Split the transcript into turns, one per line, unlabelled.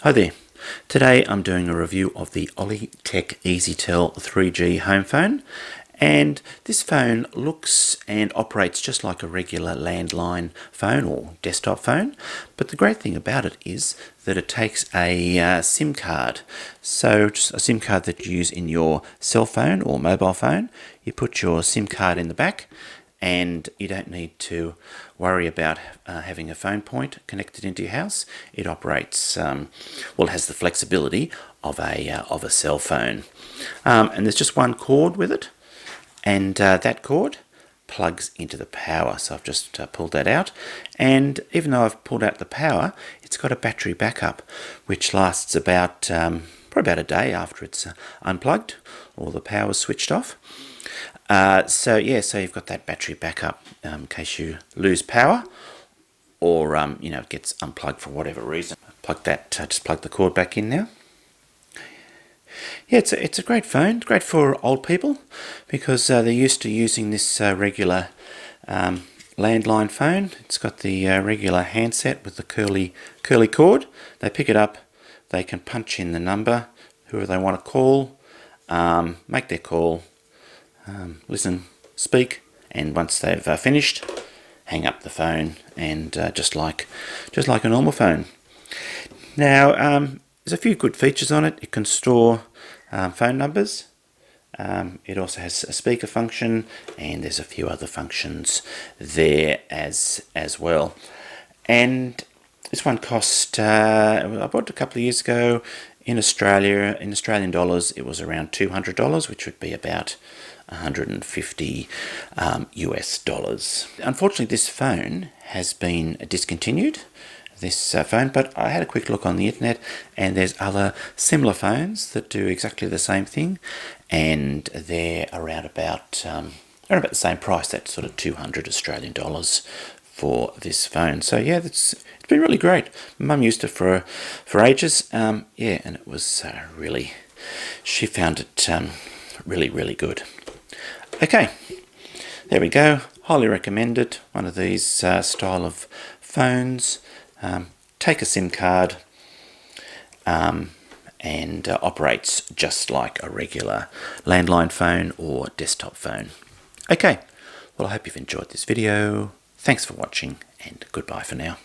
Hi there. Today I'm doing a review of the Olitech EasyTel 3G home phone, and this phone looks and operates just like a regular landline phone or desktop phone, but the great thing about it is that it takes a SIM card. So just a SIM card that you use in your cell phone or mobile phone. You put your SIM card in the back, and you don't need to worry about having a phone point connected into your house. It operates, it has the flexibility of a cell phone. And there's just one cord with it, and that cord plugs into the power. So I've just pulled that out, and even though I've pulled out the power, it's got a battery backup, which lasts about probably about a day after it's unplugged or the power's switched off. So you've got that battery backup in case you lose power or it gets unplugged for whatever reason. Just plug the cord back in now. Yeah, it's a great phone. It's great for old people because they're used to using this regular landline phone. It's got the regular handset with the curly cord. They pick it up, they can punch in the number, whoever they want to call, make their call, listen, speak, and once they've finished, hang up the phone, and just like a normal phone. Now, there's a few good features on it. It can store phone numbers. It also has a speaker function, and there's a few other functions there as well. And this one cost, I bought it a couple of years ago in Australia. In Australian dollars, it was around $200, which would be about 150 US dollars. Unfortunately, this phone has been discontinued, this phone, but I had a quick look on the internet, and there's other similar phones that do exactly the same thing, and they're around about the same price. That's sort of 200 Australian dollars for this phone. So yeah, it's been really great. Mum used it for ages, and it was she found it really good. Okay, there we go. Highly recommended. One of these style of phones. Take a SIM card and operates just like a regular landline phone or desktop phone. Okay, well, I hope you've enjoyed this video. Thanks for watching, and goodbye for now.